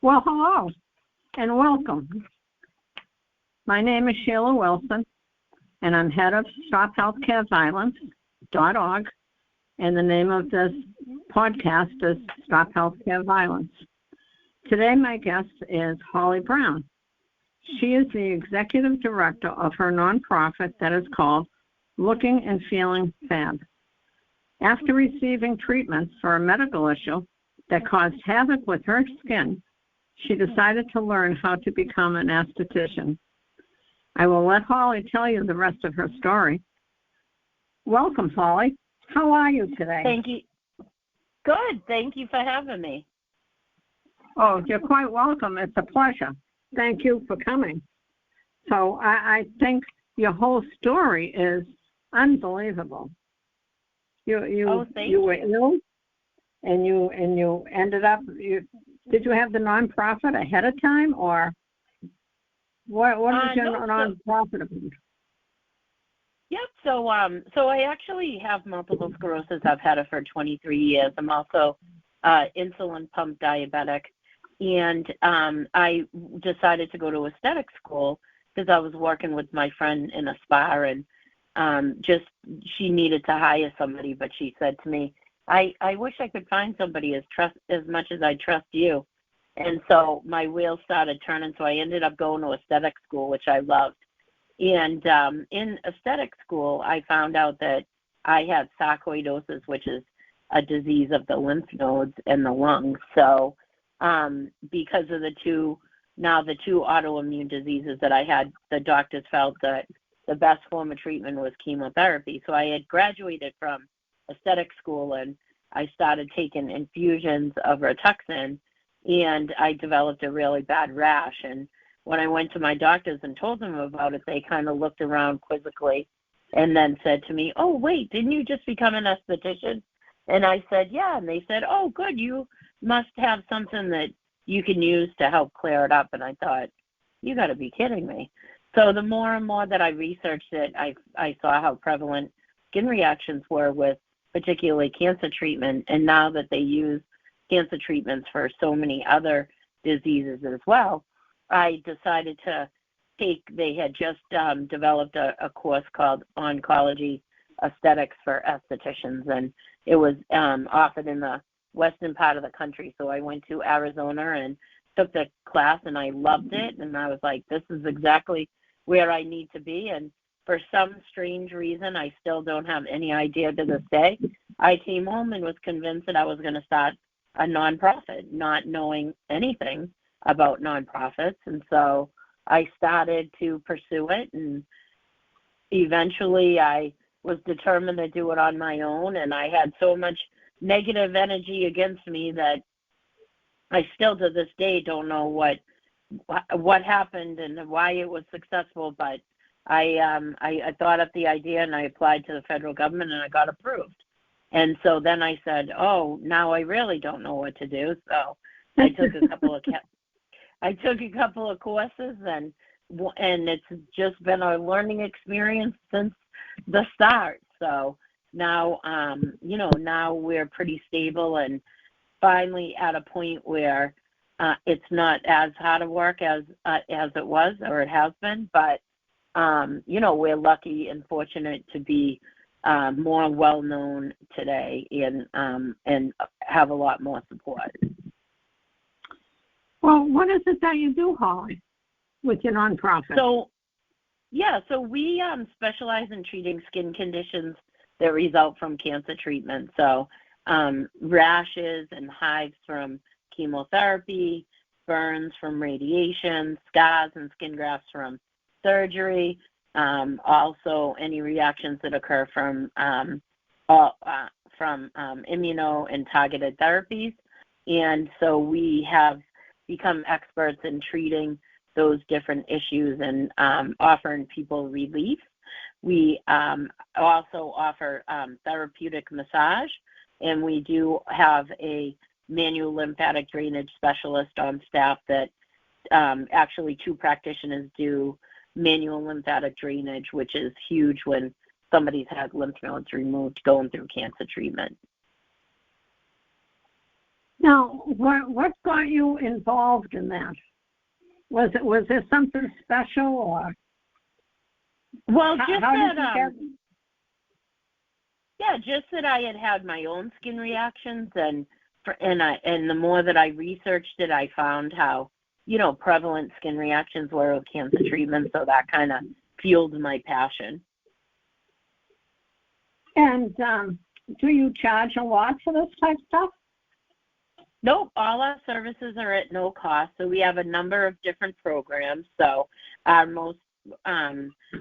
Well, hello and welcome. My name is Sheila Wilson, and I'm head of StopHealthCareViolence.org, and the name of this podcast is Stop Healthcare Violence. Today, my guest is Holly Brown. She is the executive director of her nonprofit that is called Looking and Feeling Fab. After receiving treatments for a medical issue that caused havoc with her skin, she decided to learn how to become an esthetician. I will let Holly tell you the rest of her story. Welcome, Holly. How are you today? Thank you. Good. Thank you for having me. Oh, you're quite welcome. It's a pleasure. Thank you for coming. So I think your whole story is unbelievable. You were ill, and you ended up. Did you have the nonprofit ahead of time, or what is your nonprofit about? Yep. So I actually have multiple sclerosis. I've had it for 23 years. I'm also insulin pump diabetic, and I decided to go to aesthetic school because I was working with my friend in a spa, and she needed to hire somebody, but she said to me, I wish I could find somebody as much as I trust you. And so my wheels started turning, so I ended up going to aesthetic school, which I loved. And in aesthetic school, I found out that I had sarcoidosis, which is a disease of the lymph nodes and the lungs. So because of the two autoimmune diseases that I had, the doctors felt that the best form of treatment was chemotherapy. So I had graduated from aesthetic school, and I started taking infusions of Rituxan, and I developed a really bad rash. And when I went to my doctors and told them about it, they kind of looked around quizzically and then said to me, "Oh, wait, didn't you just become an esthetician?" And I said, "Yeah." And they said, "Oh, good, you must have something that you can use to help clear it up." And I thought, you got to be kidding me. So the more and more that I researched it, I saw how prevalent skin reactions were with particularly cancer treatment. And now that they use cancer treatments for so many other diseases as well, I decided to they had just developed a course called Oncology Aesthetics for Estheticians, and it was offered in the western part of the country. So I went to Arizona and took the class, and I loved it. And I was like, this is exactly where I need to be. And for some strange reason, I still don't have any idea to this day, I came home and was convinced that I was going to start a nonprofit, not knowing anything about nonprofits. And so I started to pursue it, and eventually I was determined to do it on my own. And I had so much negative energy against me that I still to this day don't know what happened and why it was successful, but I thought up the idea, and I applied to the federal government, and I got approved. And so then I said, "Oh, now I really don't know what to do." So I took a couple of courses, and it's just been a learning experience since the start. So now now we're pretty stable and finally at a point where it's not as hard of work as it was or it has been, but we're lucky and fortunate to be more well known today and have a lot more support. Well, what is it that you do, Holly, with your nonprofit? So we specialize in treating skin conditions that result from cancer treatment. So rashes and hives from chemotherapy, burns from radiation, scars and skin grafts from surgery, also any reactions that occur from immuno and targeted therapies. And so we have become experts in treating those different issues and offering people relief. We also offer therapeutic massage, and we do have a manual lymphatic drainage specialist on staff that actually 2 practitioners do manual lymphatic drainage, which is huge when somebody's had lymph nodes removed going through cancer treatment. Now, what got you involved in that? Was there something special, or Well, how, just how did that, you get? just that I had my own skin reactions, and the more that I researched it, I found how, prevalent skin reactions were with cancer treatment, so that kind of fueled my passion. And do you charge a lot for this type of stuff? Nope, all our services are at no cost, so we have a number of different programs. So our most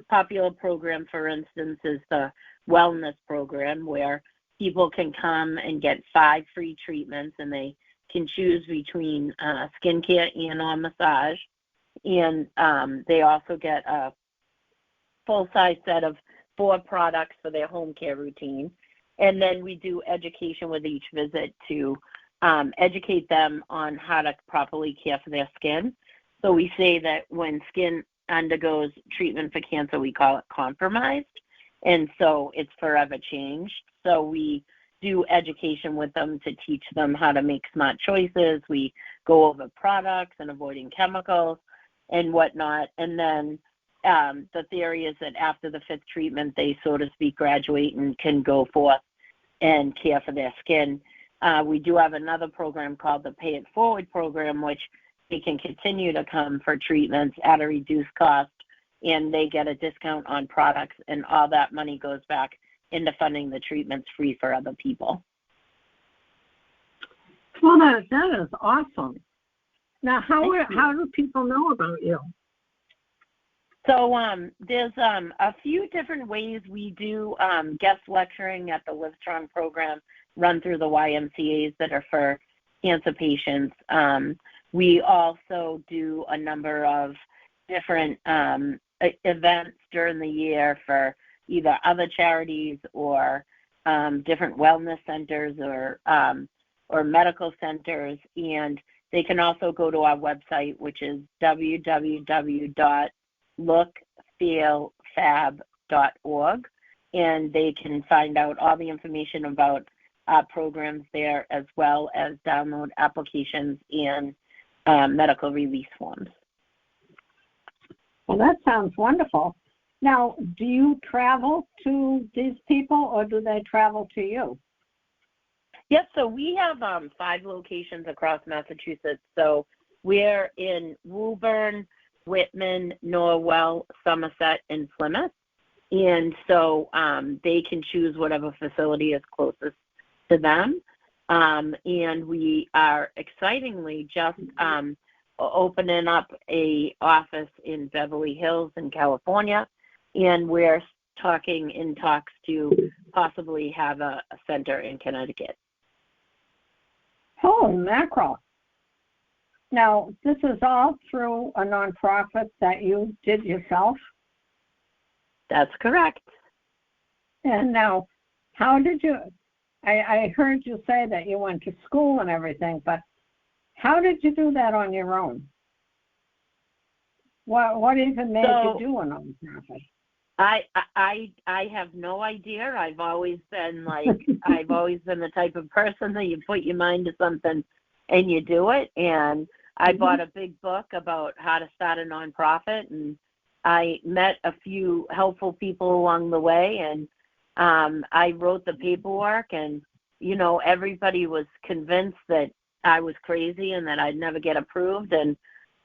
popular program, for instance, is the wellness program, where people can come and get 5 free treatments, and they can choose between skincare and or massage. And they also get a full-size set of 4 products for their home care routine. And then we do education with each visit to educate them on how to properly care for their skin. So we say that when skin undergoes treatment for cancer, we call it compromised, and so it's forever changed. So we do education with them to teach them how to make smart choices. We go over products and avoiding chemicals and whatnot. And then the theory is that after the 5th treatment, they, so to speak, graduate and can go forth and care for their skin. We do have another program called the Pay It Forward program, which they can continue to come for treatments at a reduced cost, and they get a discount on products, and all that money goes back into funding the treatments free for other people. Well, that is awesome. Now, how do people know about you? So there's a few different ways. We do guest lecturing at the Livestrong program, run through the YMCAs that are for cancer patients. We also do a number of different events during the year for either other charities or different wellness centers or medical centers. And they can also go to our website, which is www.lookfeelfab.org, and they can find out all the information about programs there, as well as download applications and medical release forms. Well, that sounds wonderful. Now, do you travel to these people, or do they travel to you? Yes, so we have 5 locations across Massachusetts. So we're in Woburn, Whitman, Norwell, Somerset, and Plymouth. And so they can choose whatever facility is closest to them. And we are excitingly just opening up a office in Beverly Hills in California. And we're in talks to possibly have a center in Connecticut. Holy mackerel. Now, this is all through a nonprofit that you did yourself? That's correct. And now, how did you, I heard you say that you went to school and everything, but how did you do that on your own? What even made you do a nonprofit? I have no idea. I've always been the type of person that you put your mind to something and you do it. And I bought a big book about how to start a nonprofit, and I met a few helpful people along the way, and I wrote the paperwork, and, everybody was convinced that I was crazy and that I'd never get approved. And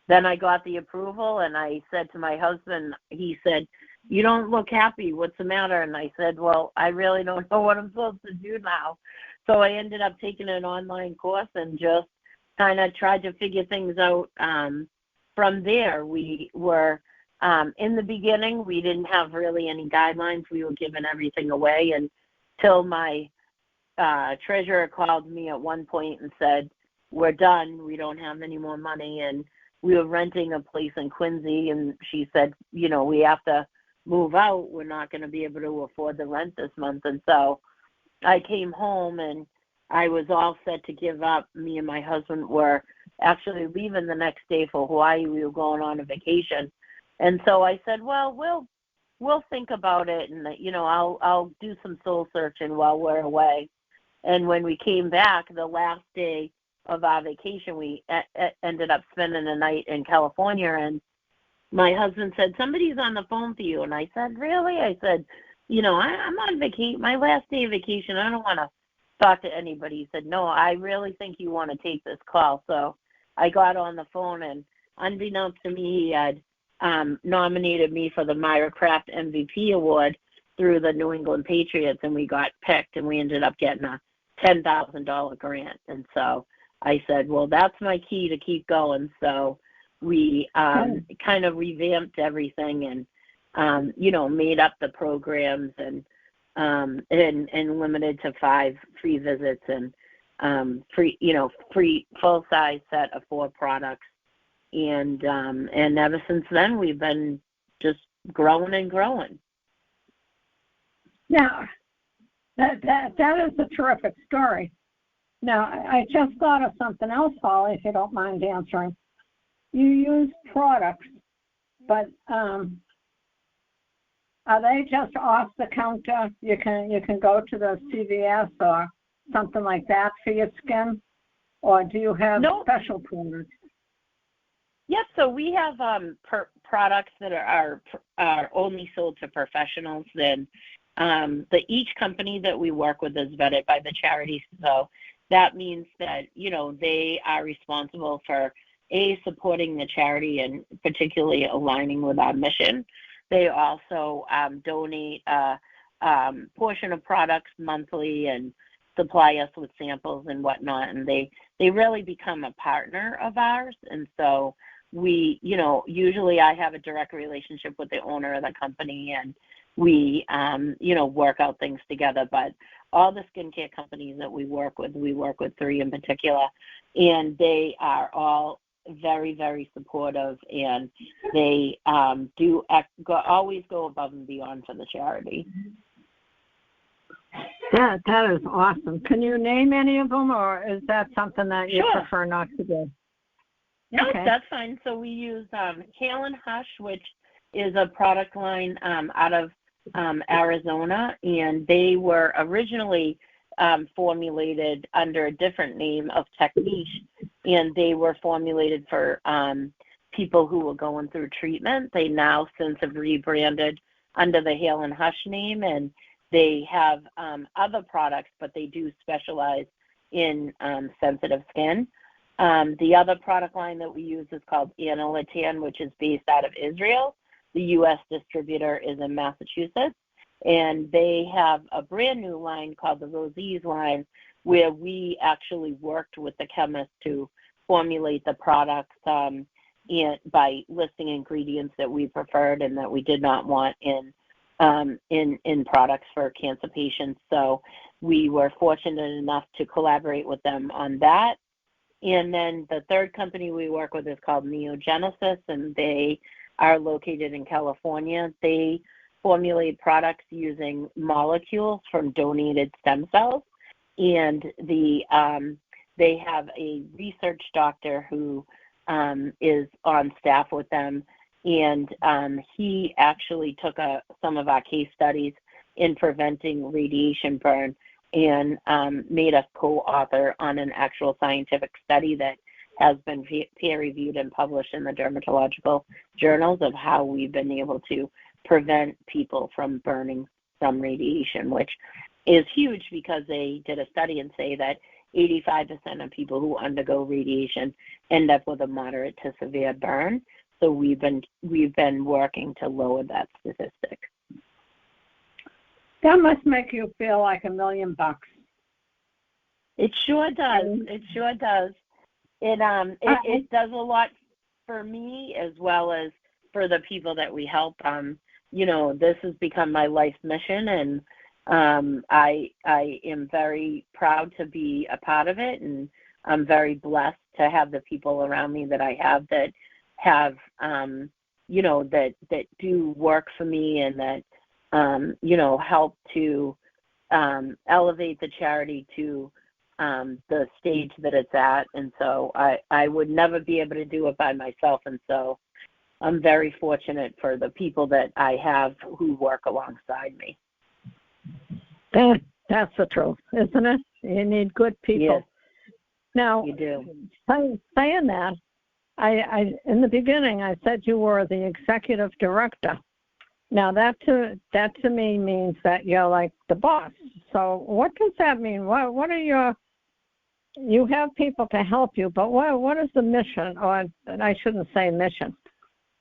then I got the approval, and I said to my husband, he said, "You don't look happy. What's the matter?" And I said, "Well, I really don't know what I'm supposed to do now." So I ended up taking an online course and just kind of tried to figure things out. From there, we were, in the beginning, we didn't have really any guidelines. We were giving everything away until my treasurer called me at one point and said, "We're done. We don't have any more money." And we were renting a place in Quincy, and she said, "We have to move out. We're not going to be able to afford the rent this month." And so I came home, and I was all set to give up. Me and my husband were actually leaving the next day for Hawaii. We were going on a vacation. And so I said, "Well, we'll think about it, and I'll do some soul searching while we're away." And when we came back, the last day of our vacation, we ended up spending a night in California, and my husband said, somebody's on the phone for you. And I said, really? I said, I'm on vacation, my last day of vacation. I don't want to talk to anybody. He said, no, I really think you want to take this call. So I got on the phone, and unbeknownst to me, he had nominated me for the Myra Kraft MVP award through the New England Patriots, and we got picked, and we ended up getting a $10,000 grant. And so I said, well, that's my key to keep going. So we kind of revamped everything and, made up the programs and limited to 5 free visits and free full-size set of 4 products. And ever since then, we've been just growing and growing. Yeah, that is a terrific story. Now, I just thought of something else, Holly, if you don't mind answering. You use products, but are they just off the counter? You can go to the CVS or something like that for your skin, or do you have special products? Yes, so we have products that are only sold to professionals. Then each company that we work with is vetted by the charity, so that means that they are responsible for supporting the charity and particularly aligning with our mission. They also donate a portion of products monthly and supply us with samples and whatnot, and they really become a partner of ours. And so we, usually I have a direct relationship with the owner of the company, and we, work out things together. But all the skincare companies that we work with 3 in particular, and they are all very, very supportive, and they always go above and beyond for the charity. That is awesome. Can you name any of them, or is that something that you prefer not to do? No, that's fine. So we use Hail and Hush, which is a product line out of Arizona, and they were originally formulated under a different name of Techniche, and they were formulated for people who were going through treatment. They now since have rebranded under the Hail and Hush name, and they have other products, but they do specialize in sensitive skin. The other product line that we use is called Analatan, which is based out of Israel. The U.S. distributor is in Massachusetts, and they have a brand new line called the Rosie's line, where we actually worked with the chemist to formulate the products by listing ingredients that we preferred and that we did not want in products for cancer patients. So we were fortunate enough to collaborate with them on that. And then the third company we work with is called Neogenesis, and they are located in California. They formulate products using molecules from donated stem cells, and they have a research doctor who is on staff with them, and he actually took some of our case studies in preventing radiation burn and made us co-author on an actual scientific study that has been peer-reviewed and published in the dermatological journals of how we've been able to prevent people from burning from radiation, which is huge because they did a study and say that 85% of people who undergo radiation end up with a moderate to severe burn. So we've been working to lower that statistic. That must make you feel like $1 million. It sure does. It sure does. It does a lot for me as well as for the people that we help. This has become my life's mission, and I am very proud to be a part of it, and I'm very blessed to have the people around me that I have that have, that do work for me and that, help to elevate the charity to the stage that it's at. And so I would never be able to do it by myself. And so I'm very fortunate for the people that I have who work alongside me. That's the truth, isn't it? You need good people. Now, You do. saying that, I in the beginning I said you were the executive director. Now that to me means that you're like the boss. So what does that mean? What are you have people to help you, but what is the mission? Or I shouldn't say mission,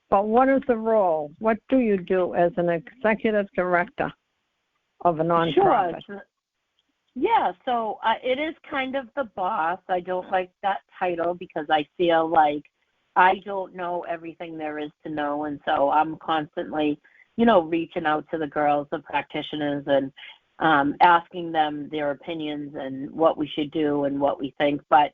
but what is the role? What do you do as an executive director of a nonprofit? Sure. Yeah, so it is kind of the boss. I don't like that title because I feel like I don't know everything there is to know, and so I'm constantly, reaching out to the girls, the practitioners, and asking them their opinions and what we should do and what we think. But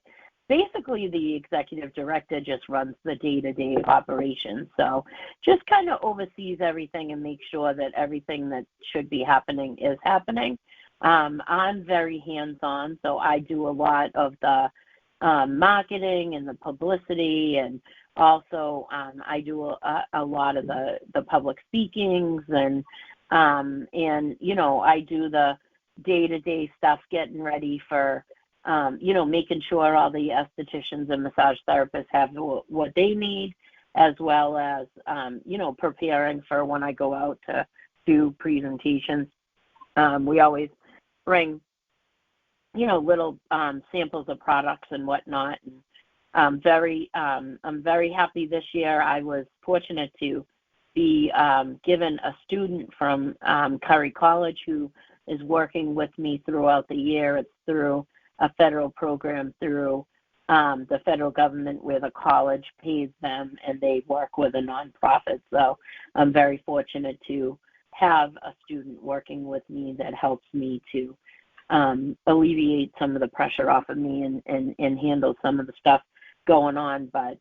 basically, the executive director just runs the day-to-day operations. So just kind of oversees everything and makes sure that everything that should be happening is happening. I'm very hands-on, so I do a lot of the marketing and the publicity, and also I do a lot of the public speakings, and I do the day-to-day stuff, getting ready for making sure all the estheticians and massage therapists have what they need, as well as preparing for when I go out to do presentations. We always bring little samples of products and whatnot. And I'm very happy this year. I was fortunate to be given a student from Curry College who is working with me throughout the year. It's through a federal program through the federal government where the college pays them and they work with a nonprofit. So I'm very fortunate to have a student working with me that helps me to alleviate some of the pressure off of me and handle some of the stuff going on. But,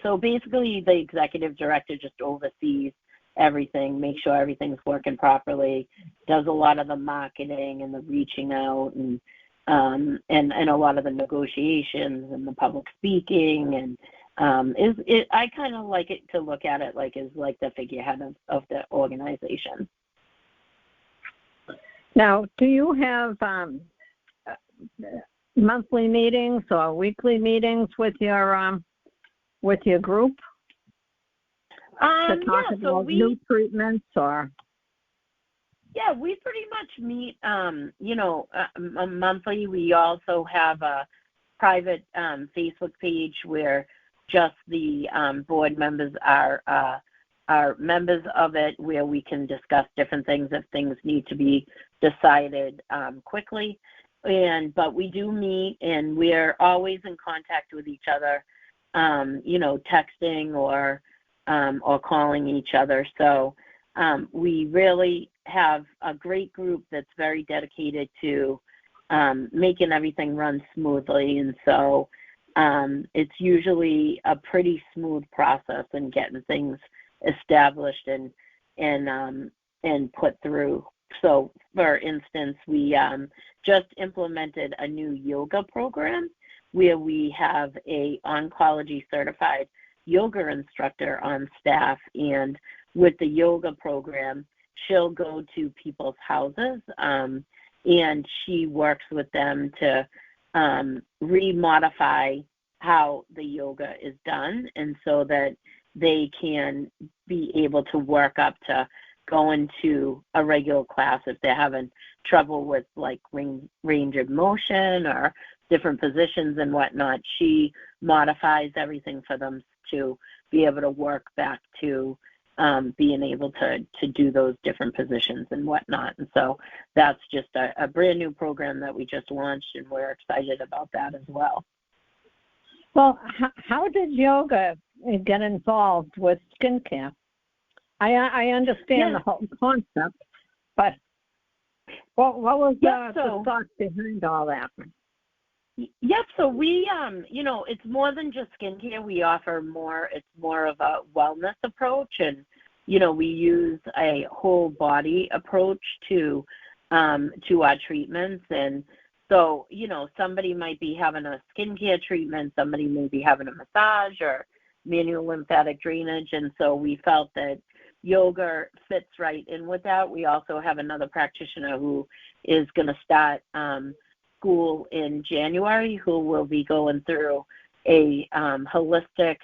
so basically the executive director just oversees everything, makes sure everything's working properly, does a lot of the marketing and the reaching out and a lot of the negotiations and the public speaking, and I kind of like it to look at it like is like the figurehead of the organization. Now, do you have monthly meetings or weekly meetings with your group to talk about new treatments or? Yeah, we pretty much meet, monthly. We also have a private Facebook page where just the board members are members of it, where we can discuss different things if things need to be decided quickly. But we do meet, and we're always in contact with each other, texting or calling each other. So we really have a great group that's very dedicated to making everything run smoothly. And so it's usually a pretty smooth process in getting things established and put through. So, for instance, we just implemented a new yoga program where we have a Oncology certified yoga instructor on staff, and with the yoga program, she'll go to people's houses and she works with them to remodify how the yoga is done, and so that they can be able to work up to go into a regular class if they're having trouble with like range of motion or different positions and whatnot. She modifies everything for them to be able to work back to being able to do those different positions and whatnot. And so that's just a brand new program that we just launched, and we're excited about that as well. Well, how did yoga get involved with skincare? I understand the whole concept, but what was the thought behind all that? Yep. So we, it's more than just skincare. We offer more. It's more of a wellness approach, and we use a whole body approach to our treatments. And so, somebody might be having a skincare treatment, somebody may be having a massage or manual lymphatic drainage, and so we felt that yoga fits right in with that. We also have another practitioner who is going to start school in January who will be going through a holistic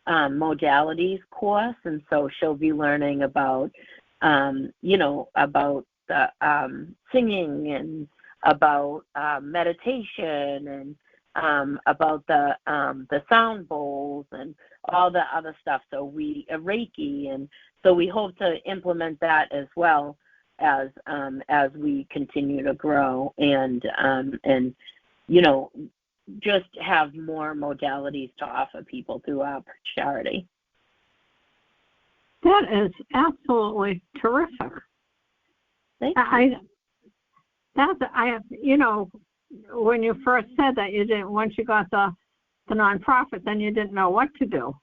modalities course, and so she'll be learning about, about the singing and about meditation and about the sound bowls and all the other stuff. So we Reiki, and so we hope to implement that as well as we continue to grow and just have more modalities to offer people through our charity. That is absolutely terrific. Thank you. When you first said that, you didn't. Once you got the nonprofit, then you didn't know what to do.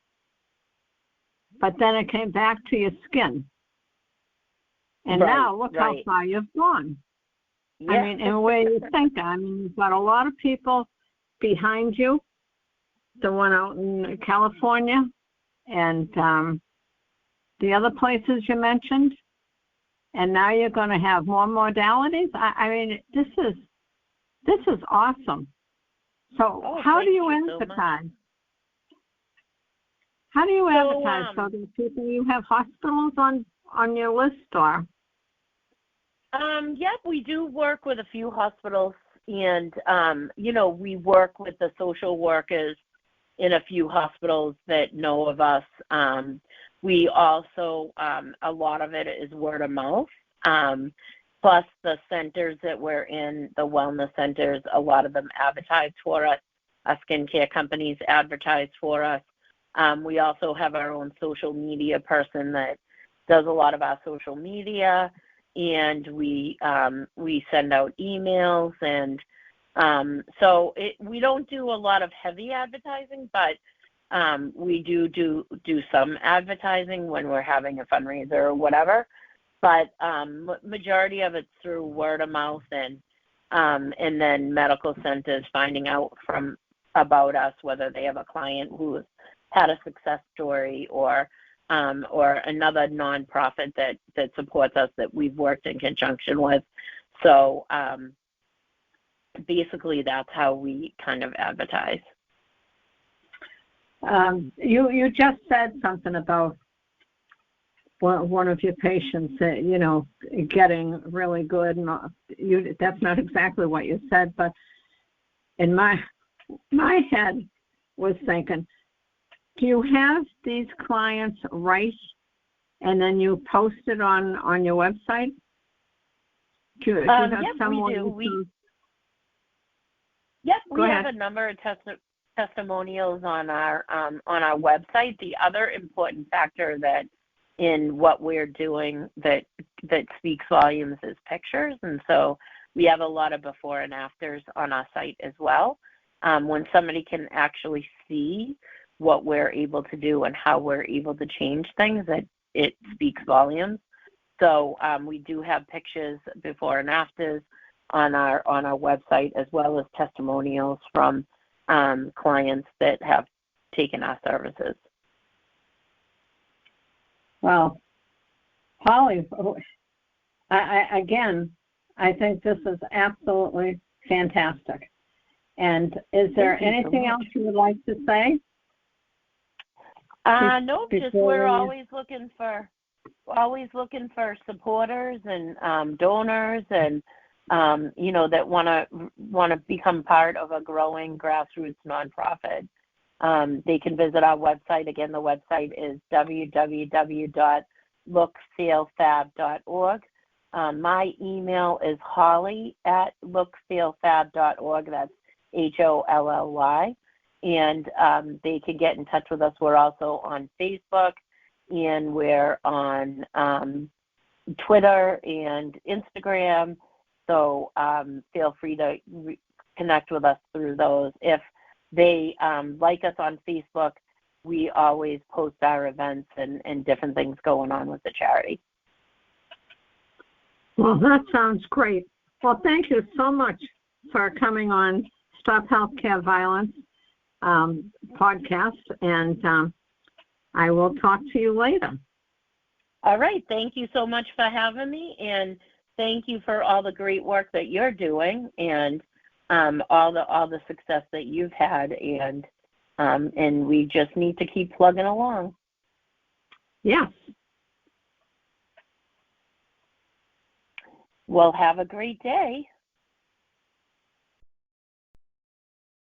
But then it came back to your skin, and now look how far you've gone. Yeah. I mean, in where you think. I mean, you've got a lot of people behind you. The one out in California, and the other places you mentioned, and now you're going to have more modalities. I mean, this is awesome. So how do you advertise? How do you advertise so the people, you have hospitals on your list, or? Yep, we do work with a few hospitals, and we work with the social workers in a few hospitals that know of us. We also, a lot of it is word of mouth. Plus the centers that we're in, the wellness centers, a lot of them advertise for us. Our skincare companies advertise for us. We also have our own social media person that does a lot of our social media, and we send out emails, and so we don't do a lot of heavy advertising, but we do some advertising when we're having a fundraiser or whatever. But majority of it's through word of mouth, and then medical centers finding out about us, whether they have a client who had a success story or another nonprofit that supports us that we've worked in conjunction with. So basically, that's how we kind of advertise. You just said something about one of your patients, getting really good, and that's not exactly what you said, but in my head was thinking, do you have these clients write and then you post it on your website? Do you have someone? We do. We have a number of testimonials on our website. The other important factor that in what we're doing that speaks volumes is pictures, and so we have a lot of before and afters on our site as well. When somebody can actually see what we're able to do and how we're able to change things, it speaks volumes. So we do have pictures before and afters on our website, as well as testimonials from clients that have taken our services. Well, Holly, I think this is absolutely fantastic. And is there anything else you would like to say? No, just we're always looking for supporters and donors, and that want to become part of a growing grassroots nonprofit. They can visit our website. Again, the website is www.lookfeelfab.org. My email is holly@lookfeelfab.org. That's HOLLY. And they can get in touch with us. We're also on Facebook, and we're on Twitter and Instagram. So feel free to connect with us through those. If they like us on Facebook, we always post our events and different things going on with the charity. Well, that sounds great. Well, thank you so much for coming on Stop Healthcare Violence podcast, and I will talk to you later. All right. Thank you so much for having me, and thank you for all the great work that you're doing. And all the success that you've had, and we just need to keep plugging along. Yes. Well, have a great day.